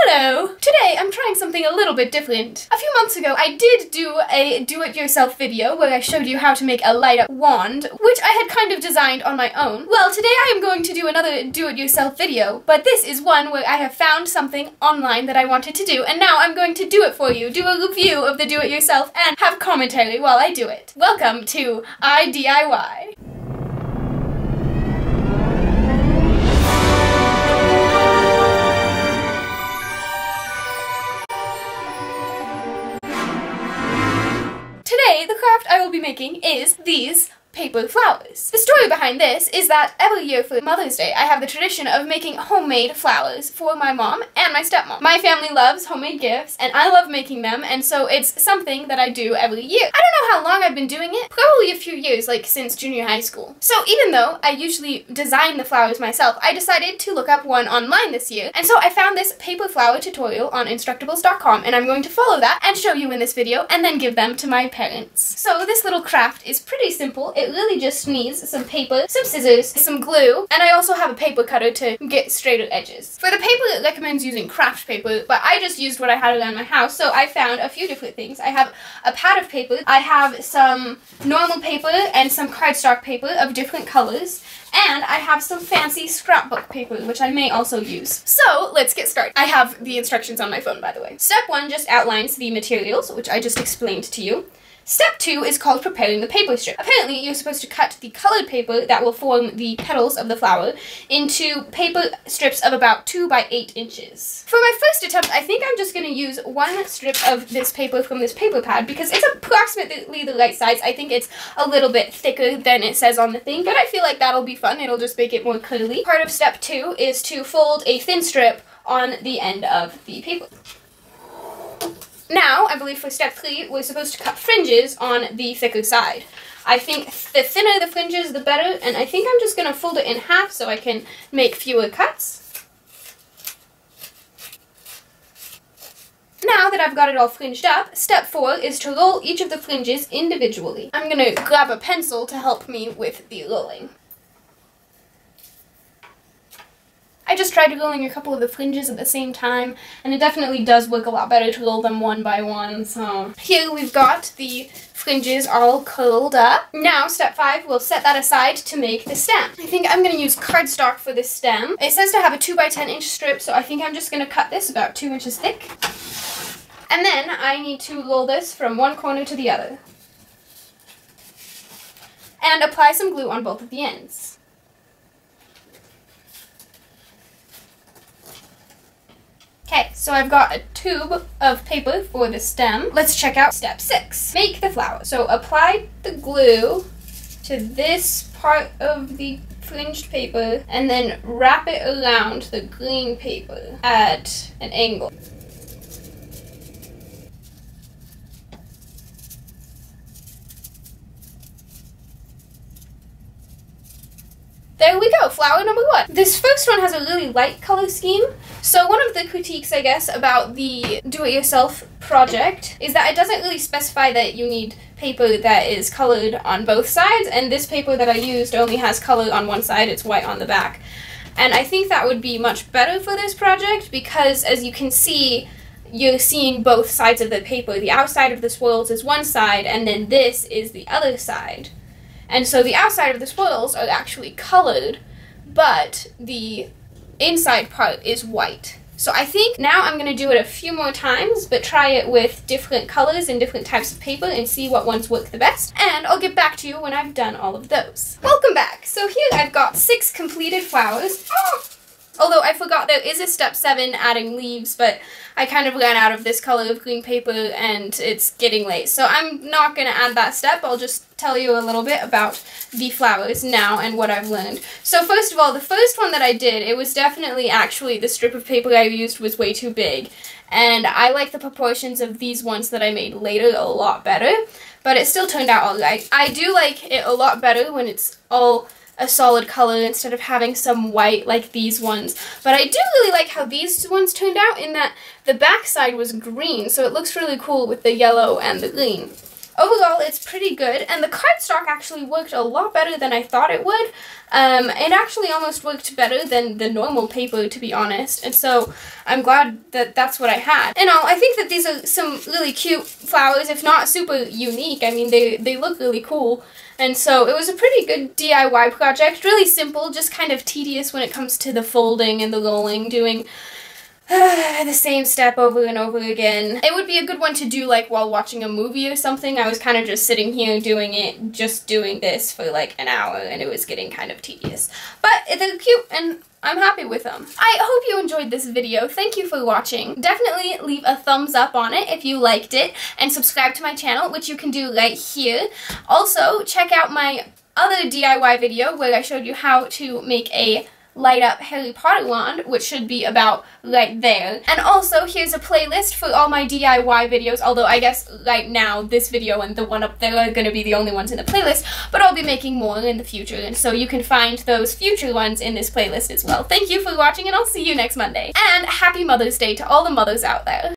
Hello! Today I'm trying something a little bit different. A few months ago I did do a do-it-yourself video where I showed you how to make a light-up wand, which I had kind of designed on my own. Well, today I am going to do another do-it-yourself video, but this is one where I have found something online that I wanted to do, and now I'm going to do it for you, do a review of the do-it-yourself, and have commentary while I do it. Welcome to IDIY. Today, the craft I will be making is these paper flowers. The story behind this is that every year for Mother's Day, I have the tradition of making homemade flowers for my mom and my stepmom. My family loves homemade gifts, and I love making them, and so it's something that I do every year. I don't know how long I've been doing it, probably a few years, like since junior high school. So even though I usually design the flowers myself, I decided to look up one online this year, and so I found this paper flower tutorial on Instructables.com, and I'm going to follow that and show you in this video, and then give them to my parents. So this little craft is pretty simple. It really just needs some paper, some scissors, some glue, and I also have a paper cutter to get straighter edges. For the paper, it recommends using craft paper, but I just used what I had around my house, so I found a few different things. I have a pad of paper, I have some normal paper, and some cardstock paper of different colors, and I have some fancy scrapbook paper, which I may also use. So, let's get started. I have the instructions on my phone, by the way. Step 1 just outlines the materials, which I just explained to you. Step 2 is called preparing the paper strip. Apparently, you're supposed to cut the colored paper that will form the petals of the flower into paper strips of about 2 by 8 inches. For my first attempt, I think I'm just going to use one strip of this paper from this paper pad because it's approximately the right size. I think it's a little bit thicker than it says on the thing, but I feel like that'll be fun. It'll just make it more curly. Part of step 2 is to fold a thin strip on the end of the paper. Now, I believe for step 3, we're supposed to cut fringes on the thicker side. I think the thinner the fringes, the better, and I think I'm just going to fold it in half so I can make fewer cuts. Now that I've got it all fringed up, step 4 is to roll each of the fringes individually. I'm going to grab a pencil to help me with the rolling. I just tried rolling a couple of the fringes at the same time, and it definitely does work a lot better to roll them one by one, so. Here we've got the fringes all curled up. Now, step 5, we'll set that aside to make the stem. I think I'm going to use cardstock for this stem. It says to have a 2 by 10 inch strip, so I think I'm just going to cut this about 2 inches thick. And then I need to roll this from one corner to the other. And apply some glue on both of the ends. Okay, so I've got a tube of paper for the stem. Let's check out step 6. Make the flower. So apply the glue to this part of the fringed paper and then wrap it around the green paper at an angle. There we go, flower number 1. This first one has a really light color scheme. So one of the critiques, I guess, about the do-it-yourself project is that it doesn't really specify that you need paper that is colored on both sides, and this paper that I used only has color on one side, it's white on the back. And I think that would be much better for this project because, as you can see, you're seeing both sides of the paper. The outside of the swirls is one side, and then this is the other side. And so the outside of the swirls are actually colored, but the inside part is white. So I think now I'm going to do it a few more times, but try it with different colors and different types of paper and see what ones work the best. And I'll get back to you when I've done all of those. Welcome back! So here I've got 6 completed flowers. Although I forgot there is a step 7 adding leaves, but I kind of ran out of this color of green paper and it's getting late. So I'm not going to add that step. I'll just tell you a little bit about the flowers now and what I've learned. So first of all, the first one that I did, it was definitely actually the strip of paper I used was way too big. And I like the proportions of these ones that I made later a lot better, but it still turned out alright. I do like it a lot better when it's all a solid color instead of having some white like these ones. But I do really like how these ones turned out in that the back side was green, so it looks really cool with the yellow and the green. overall it's pretty good, and the cardstock actually worked a lot better than I thought it would. It actually almost worked better than the normal paper, to be honest, and so I'm glad that that's what I had. And I think that these are some really cute flowers, if not super unique. I mean, they look really cool. And so it was a pretty good DIY project, really simple, just kind of tedious when it comes to the folding and the rolling, doing the same step over and over again. It would be a good one to do like while watching a movie or something. I was kind of just sitting here doing this for like an hour, and it was getting kind of tedious. But they're cute, and I'm happy with them. I hope you enjoyed this video. Thank you for watching. Definitely leave a thumbs up on it if you liked it, and subscribe to my channel, which you can do right here. Also, check out my other DIY video where I showed you how to make a light up Harry Potter wand, which should be about right there. And also, here's a playlist for all my DIY videos, although I guess right now this video and the one up there are going to be the only ones in the playlist, but I'll be making more in the future, and so you can find those future ones in this playlist as well. Thank you for watching, and I'll see you next Monday. And happy Mother's Day to all the mothers out there.